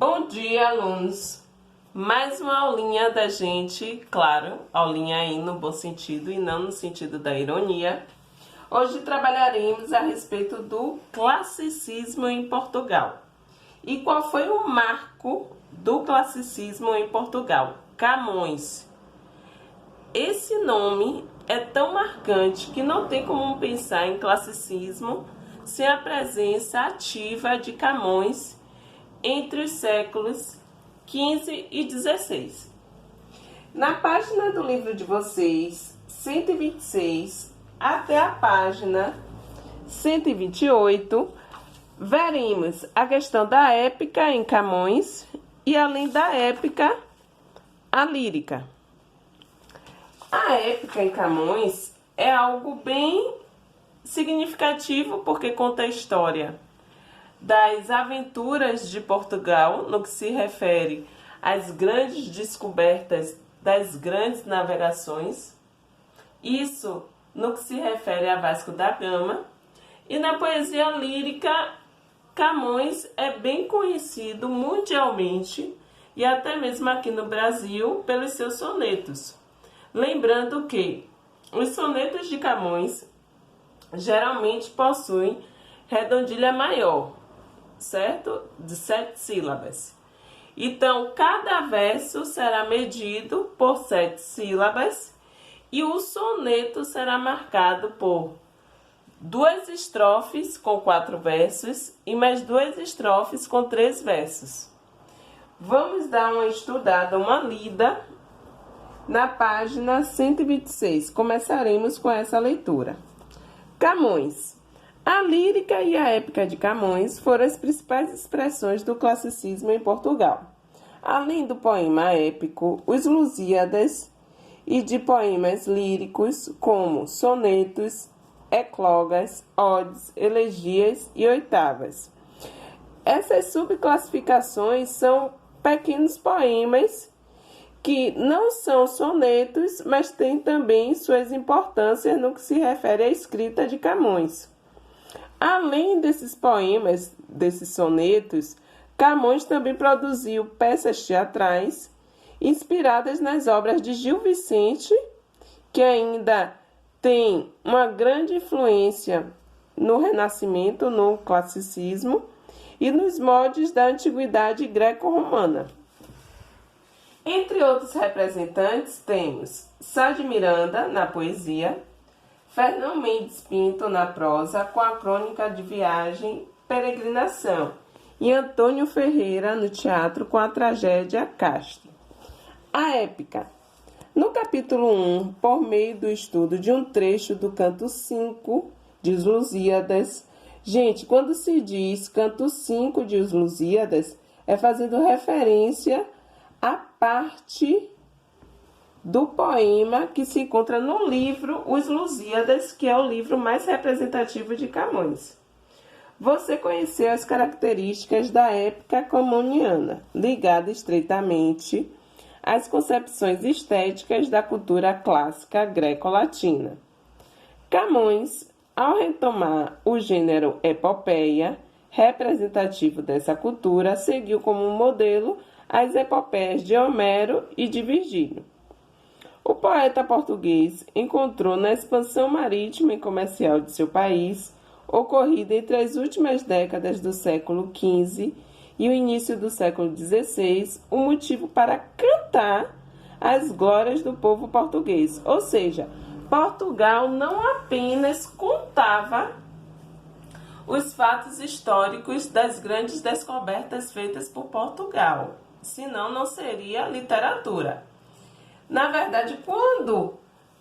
Bom dia, alunos! Mais uma aulinha da gente, claro, aulinha aí no bom sentido e não no sentido da ironia. Hoje trabalharemos a respeito do classicismo em Portugal. E qual foi o marco do classicismo em Portugal? Camões. Esse nome é tão marcante que não tem como pensar em classicismo sem a presença ativa de Camões entre os séculos XV e XVI. Na página do livro de vocês, 126, até a página 128, veremos a questão da épica em Camões e, além da épica, a lírica. A épica em Camões é algo bem significativo porque conta a história das aventuras de Portugal no que se refere às grandes descobertas das grandes navegações, isso no que se refere a Vasco da Gama, e na poesia lírica Camões é bem conhecido mundialmente e até mesmo aqui no Brasil pelos seus sonetos. Lembrando que os sonetos de Camões geralmente possuem redondilha maior, certo? De 7 sílabas. Então, cada verso será medido por 7 sílabas e o soneto será marcado por 2 estrofes com 4 versos e mais 2 estrofes com 3 versos. Vamos dar uma estudada, uma lida na página 126. Começaremos com essa leitura. Camões. A lírica e a épica de Camões foram as principais expressões do classicismo em Portugal. Além do poema épico, os Lusíadas, e de poemas líricos como sonetos, eclogas, odes, elegias e oitavas. Essas subclassificações são pequenos poemas que não são sonetos, mas têm também suas importâncias no que se refere à escrita de Camões. Além desses poemas, desses sonetos, Camões também produziu peças teatrais inspiradas nas obras de Gil Vicente, que ainda tem uma grande influência no Renascimento, no classicismo e nos moldes da antiguidade greco-romana. Entre outros representantes temos Sá de Miranda na poesia, Fernão Mendes Pinto na prosa com a crônica de viagem Peregrinação e Antônio Ferreira no teatro com a tragédia Castro. A épica. No capítulo 1, por meio do estudo de um trecho do canto 5 de Os Lusíadas. Gente, quando se diz canto 5 de Os Lusíadas, é fazendo referência à parte do poema que se encontra no livro Os Lusíadas, que é o livro mais representativo de Camões. Você conheceu as características da épica camoniana, ligada estreitamente às concepções estéticas da cultura clássica greco-latina. Camões, ao retomar o gênero epopeia, representativo dessa cultura, seguiu como modelo as epopeias de Homero e de Virgílio. O poeta português encontrou na expansão marítima e comercial de seu país, ocorrida entre as últimas décadas do século XV e o início do século XVI, um motivo para cantar as glórias do povo português. Ou seja, Portugal não apenas contava os fatos históricos das grandes descobertas feitas por Portugal, senão não seria literatura. Na verdade, quando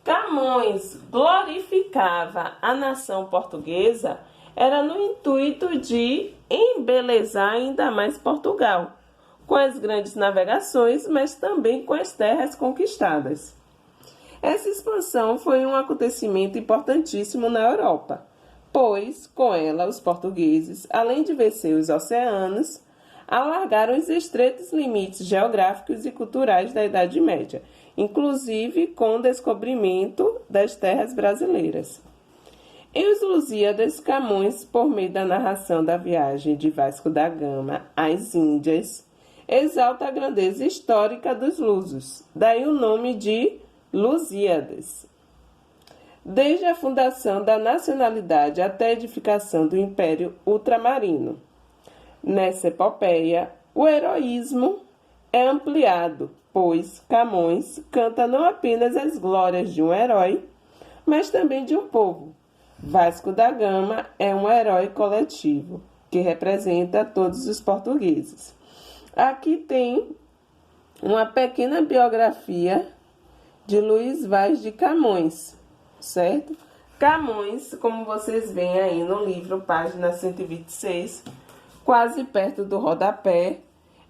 Camões glorificava a nação portuguesa, era no intuito de embelezar ainda mais Portugal, com as grandes navegações, mas também com as terras conquistadas. Essa expansão foi um acontecimento importantíssimo na Europa, pois, com ela, os portugueses, além de vencer os oceanos, alargaram os estreitos limites geográficos e culturais da Idade Média, inclusive com o descobrimento das terras brasileiras. Em Os Lusíadas, Camões, por meio da narração da viagem de Vasco da Gama às Índias exalta a grandeza histórica dos lusos, daí o nome de Lusíadas. Desde a fundação da nacionalidade até a edificação do Império Ultramarino. Nessa epopeia, o heroísmo é ampliado, pois Camões canta não apenas as glórias de um herói, mas também de um povo. Vasco da Gama é um herói coletivo, que representa todos os portugueses. Aqui tem uma pequena biografia de Luís Vaz de Camões, certo? Camões, como vocês veem aí no livro, página 126, quase perto do rodapé,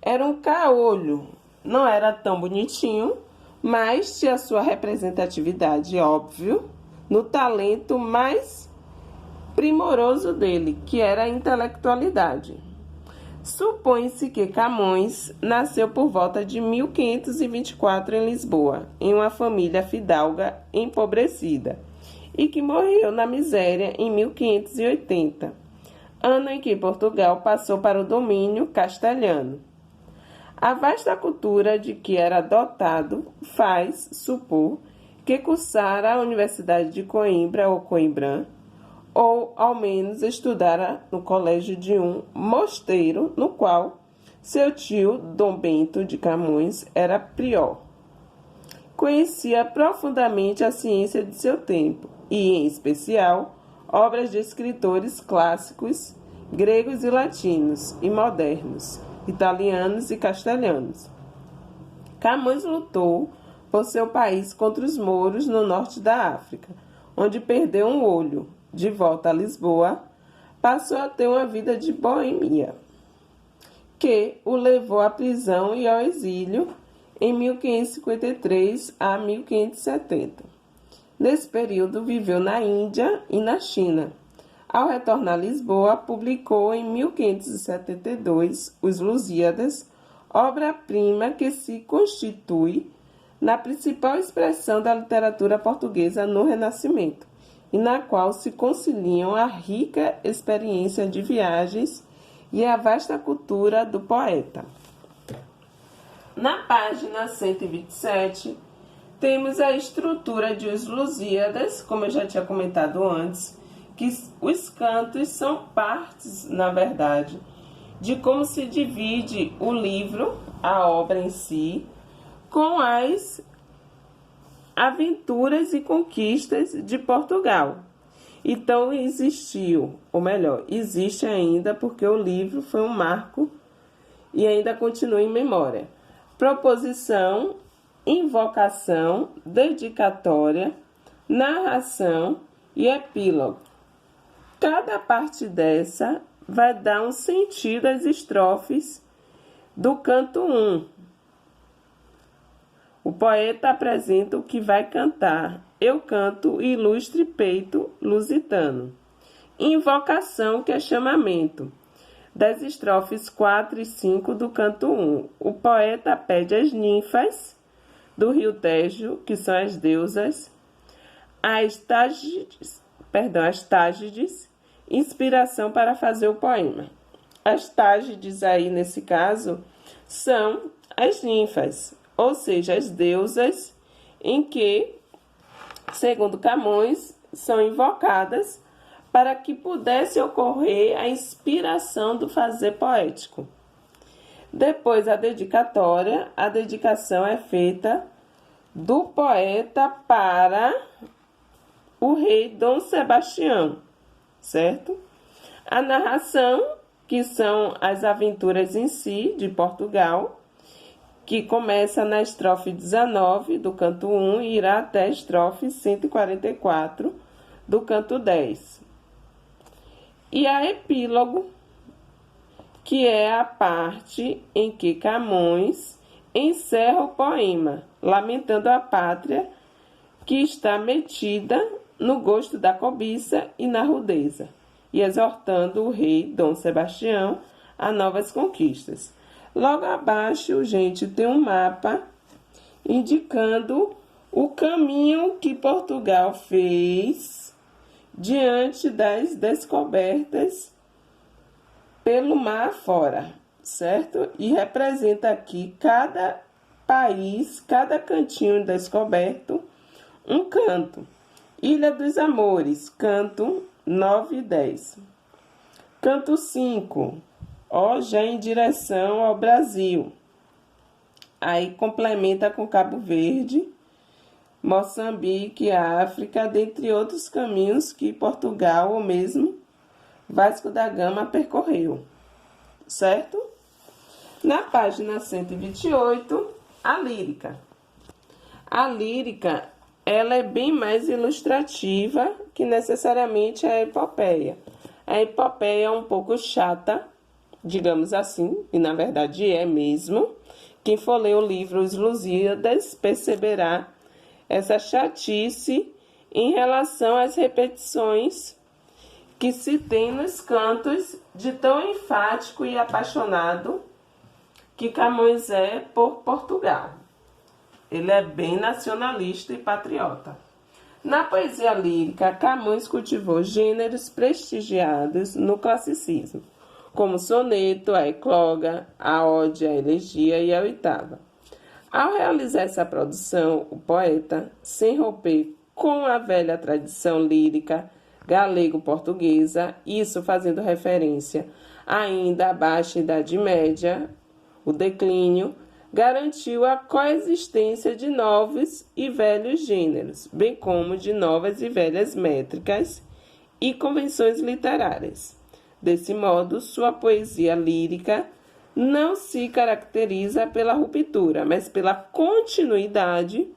era um caolho. Não era tão bonitinho, mas tinha sua representatividade, óbvio, no talento mais primoroso dele, que era a intelectualidade. Supõe-se que Camões nasceu por volta de 1524 em Lisboa, em uma família fidalga empobrecida, e que morreu na miséria em 1580, ano em que Portugal passou para o domínio castelhano. A vasta cultura de que era dotado faz supor que cursara a Universidade de Coimbra ou Coimbrã, ou ao menos estudara no colégio de um mosteiro, no qual seu tio, Dom Bento de Camões, era prior. Conhecia profundamente a ciência de seu tempo e, em especial, obras de escritores clássicos, gregos e latinos, e modernos, italianos e castelhanos. Camões lutou por seu país contra os mouros no norte da África, onde perdeu um olho. De volta a Lisboa, passou a ter uma vida de boemia, que o levou à prisão e ao exílio em 1553 a 1570. Nesse período, viveu na Índia e na China. Ao retornar a Lisboa, publicou em 1572 Os Lusíadas, obra-prima que se constitui na principal expressão da literatura portuguesa no Renascimento, e na qual se conciliam a rica experiência de viagens e a vasta cultura do poeta. Na página 127, temos a estrutura de Os Lusíadas, como eu já tinha comentado antes, que os cantos são partes, na verdade, de como se divide o livro, a obra em si, com as aventuras e conquistas de Portugal. Então existiu, ou melhor, existe ainda, porque o livro foi um marco e ainda continua em memória. Proposição, invocação, dedicatória, narração e epílogo. Cada parte dessa vai dar um sentido às estrofes do canto 1. O poeta apresenta o que vai cantar. Eu canto o ilustre peito lusitano. Invocação, que é chamamento. Das estrofes 4 e 5 do canto 1. O poeta pede às ninfas do rio Tejo, que são as deusas, as Tágides, inspiração para fazer o poema. As Tágides aí, nesse caso, são as ninfas, ou seja, as deusas em que, segundo Camões, são invocadas para que pudesse ocorrer a inspiração do fazer poético. Depois, a dedicatória. A dedicação é feita do poeta para o rei Dom Sebastião, certo? A narração, que são as aventuras em si de Portugal, que começa na estrofe 19 do canto 1 e irá até a estrofe 144 do canto 10. E a epílogo, que é a parte em que Camões encerra o poema, lamentando a pátria que está metida no gosto da cobiça e na rudeza, e exortando o rei Dom Sebastião a novas conquistas. Logo abaixo, gente, tem um mapa indicando o caminho que Portugal fez diante das descobertas pelo mar afora, certo? E representa aqui cada país, cada cantinho descoberto, um canto. Ilha dos Amores, canto 9 e 10. Canto 5, ó, já em direção ao Brasil. Aí complementa com Cabo Verde, Moçambique, África, dentre outros caminhos que Portugal ou mesmo Vasco da Gama percorreu, certo? Na página 128, a lírica. A lírica, ela é bem mais ilustrativa que necessariamente a epopeia. A epopeia é um pouco chata, digamos assim, e na verdade é mesmo. Quem for ler o livro Os Lusíadas perceberá essa chatice em relação às repetições que se tem nos cantos de tão enfático e apaixonado que Camões é por Portugal. Ele é bem nacionalista e patriota. Na poesia lírica, Camões cultivou gêneros prestigiados no classicismo, como o soneto, a ecloga, a ode, a elegia e a oitava. Ao realizar essa produção, o poeta, sem romper com a velha tradição lírica galego-portuguesa, isso fazendo referência ainda à baixa Idade Média, o declínio, garantiu a coexistência de novos e velhos gêneros, bem como de novas e velhas métricas e convenções literárias. Desse modo, sua poesia lírica não se caracteriza pela ruptura, mas pela continuidade,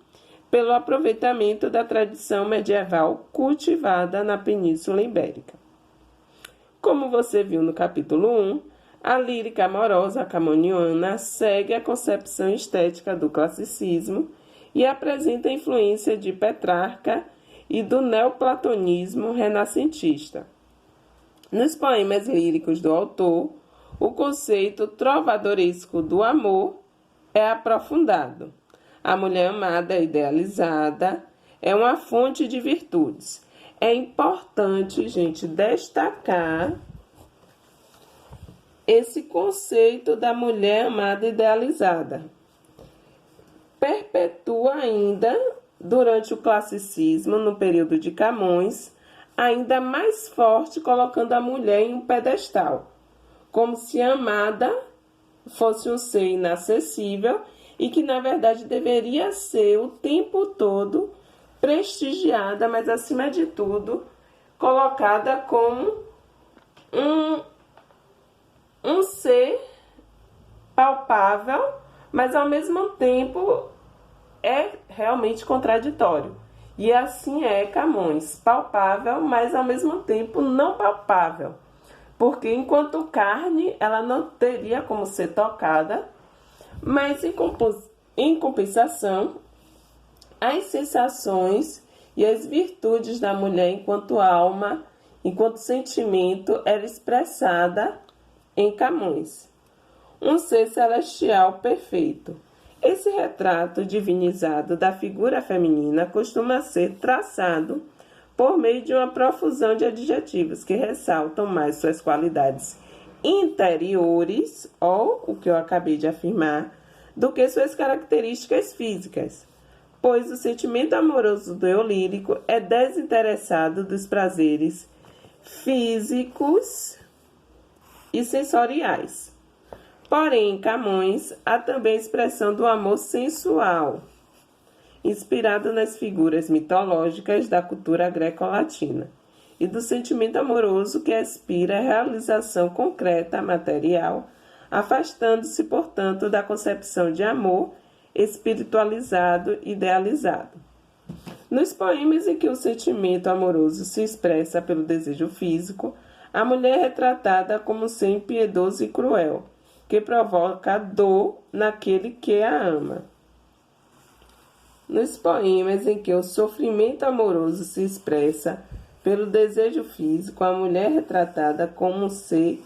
pelo aproveitamento da tradição medieval cultivada na Península Ibérica. Como você viu no capítulo 1, a lírica amorosa camoniana segue a concepção estética do classicismo e apresenta a influência de Petrarca e do neoplatonismo renascentista. Nos poemas líricos do autor, o conceito trovadoresco do amor é aprofundado. A mulher amada idealizada é uma fonte de virtudes. É importante, gente, destacar esse conceito da mulher amada idealizada. Perpetua ainda, durante o classicismo, no período de Camões, ainda mais forte, colocando a mulher em um pedestal, como se a amada fosse um ser inacessível e que, na verdade, deveria ser o tempo todo prestigiada, mas, acima de tudo, colocada como um ser palpável, mas, ao mesmo tempo, é realmente contraditório. E assim é Camões, palpável, mas, ao mesmo tempo, não palpável. Porque, enquanto carne, ela não teria como ser tocada, mas, em compensação, as sensações e as virtudes da mulher enquanto alma, enquanto sentimento, era expressada em Camões. Um ser celestial perfeito. Esse retrato divinizado da figura feminina costuma ser traçado por meio de uma profusão de adjetivos que ressaltam mais suas qualidades interiores, ou o que eu acabei de afirmar, do que suas características físicas, pois o sentimento amoroso do eu lírico é desinteressado dos prazeres físicos e sensoriais. Porém, em Camões, há também a expressão do amor sensual, inspirado nas figuras mitológicas da cultura greco-latina, e do sentimento amoroso que aspira à realização concreta material, afastando-se, portanto, da concepção de amor espiritualizado e idealizado. Nos poemas em que o sentimento amoroso se expressa pelo desejo físico, a mulher é retratada como ser impiedoso e cruel, que provoca dor naquele que a ama. Nos poemas em que o sofrimento amoroso se expressa pelo desejo físico, a mulher é retratada como um ser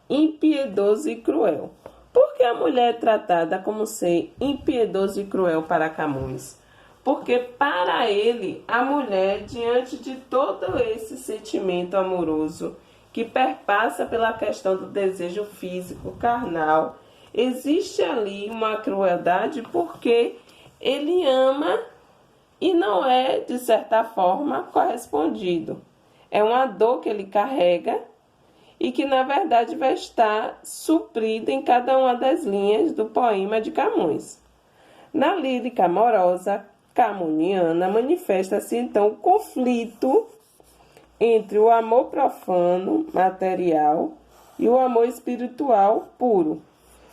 impiedoso e cruel. Por que a mulher é tratada como ser impiedoso e cruel para Camões? Porque para ele, a mulher, diante de todo esse sentimento amoroso que perpassa pela questão do desejo físico, carnal. Existe ali uma crueldade porque ele ama e não é, de certa forma, correspondido. É uma dor que ele carrega e que, na verdade, vai estar suprida em cada uma das linhas do poema de Camões. Na lírica amorosa camuniana, manifesta-se, então, o conflito entre o amor profano, material, e o amor espiritual puro.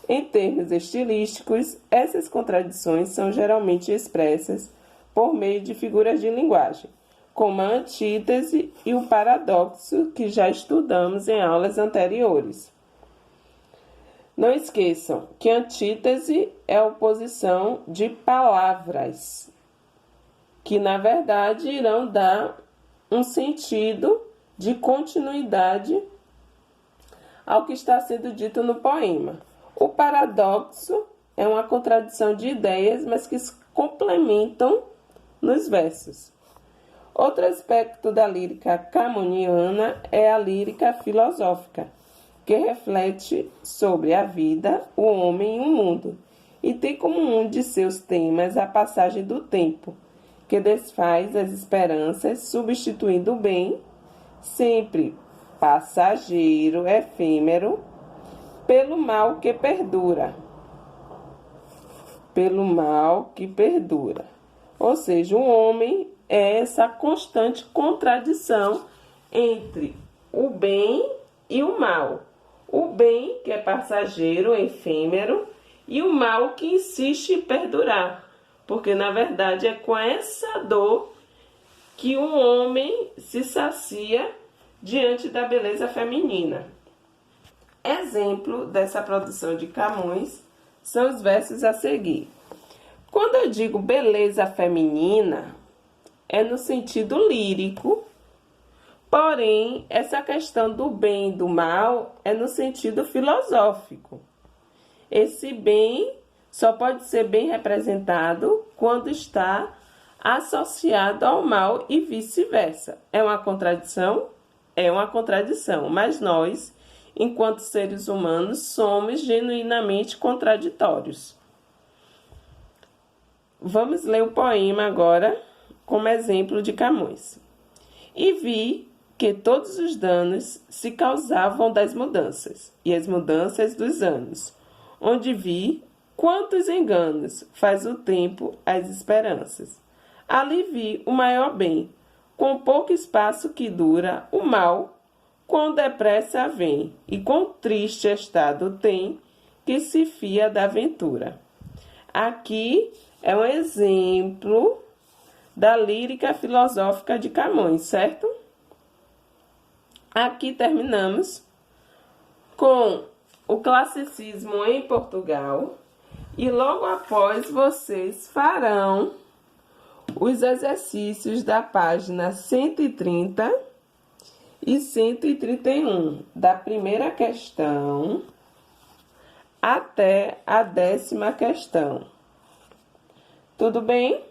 Em termos estilísticos, essas contradições são geralmente expressas por meio de figuras de linguagem, como a antítese e o paradoxo que já estudamos em aulas anteriores. Não esqueçam que antítese é a oposição de palavras, que na verdade irão dar um sentido de continuidade ao que está sendo dito no poema. O paradoxo é uma contradição de ideias, mas que se complementam nos versos. Outro aspecto da lírica camuniana é a lírica filosófica, que reflete sobre a vida, o homem e o mundo, e tem como um de seus temas a passagem do tempo, que desfaz as esperanças, substituindo o bem, sempre passageiro, efêmero, pelo mal que perdura. Pelo mal que perdura. Ou seja, o homem é essa constante contradição entre o bem e o mal. O bem, que é passageiro, efêmero, e o mal que insiste em perdurar. Porque, na verdade, é com essa dor que o homem se sacia diante da beleza feminina. Exemplo dessa produção de Camões são os versos a seguir. Quando eu digo beleza feminina, é no sentido lírico, porém, essa questão do bem e do mal é no sentido filosófico. Esse bem só pode ser bem representado quando está associado ao mal e vice-versa. É uma contradição? É uma contradição, mas nós, enquanto seres humanos, somos genuinamente contraditórios. Vamos ler o poema agora como exemplo de Camões. E vi que todos os danos se causavam das mudanças, e as mudanças dos anos, onde vi quantos enganos faz o tempo às esperanças. Ali vi o maior bem, com pouco espaço que dura, o mal, quão depressa vem, e quão triste estado tem que se fia da aventura. Aqui é um exemplo da lírica filosófica de Camões, certo? Aqui terminamos com o classicismo em Portugal e logo após vocês farão os exercícios da página 130 e 131, da primeira questão até a 10ª questão. Tudo bem?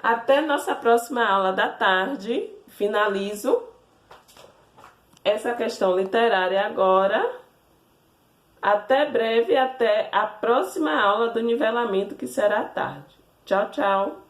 Até nossa próxima aula da tarde. Finalizo essa questão literária agora. Até breve, até a próxima aula do nivelamento, que será à tarde. Tchau, tchau.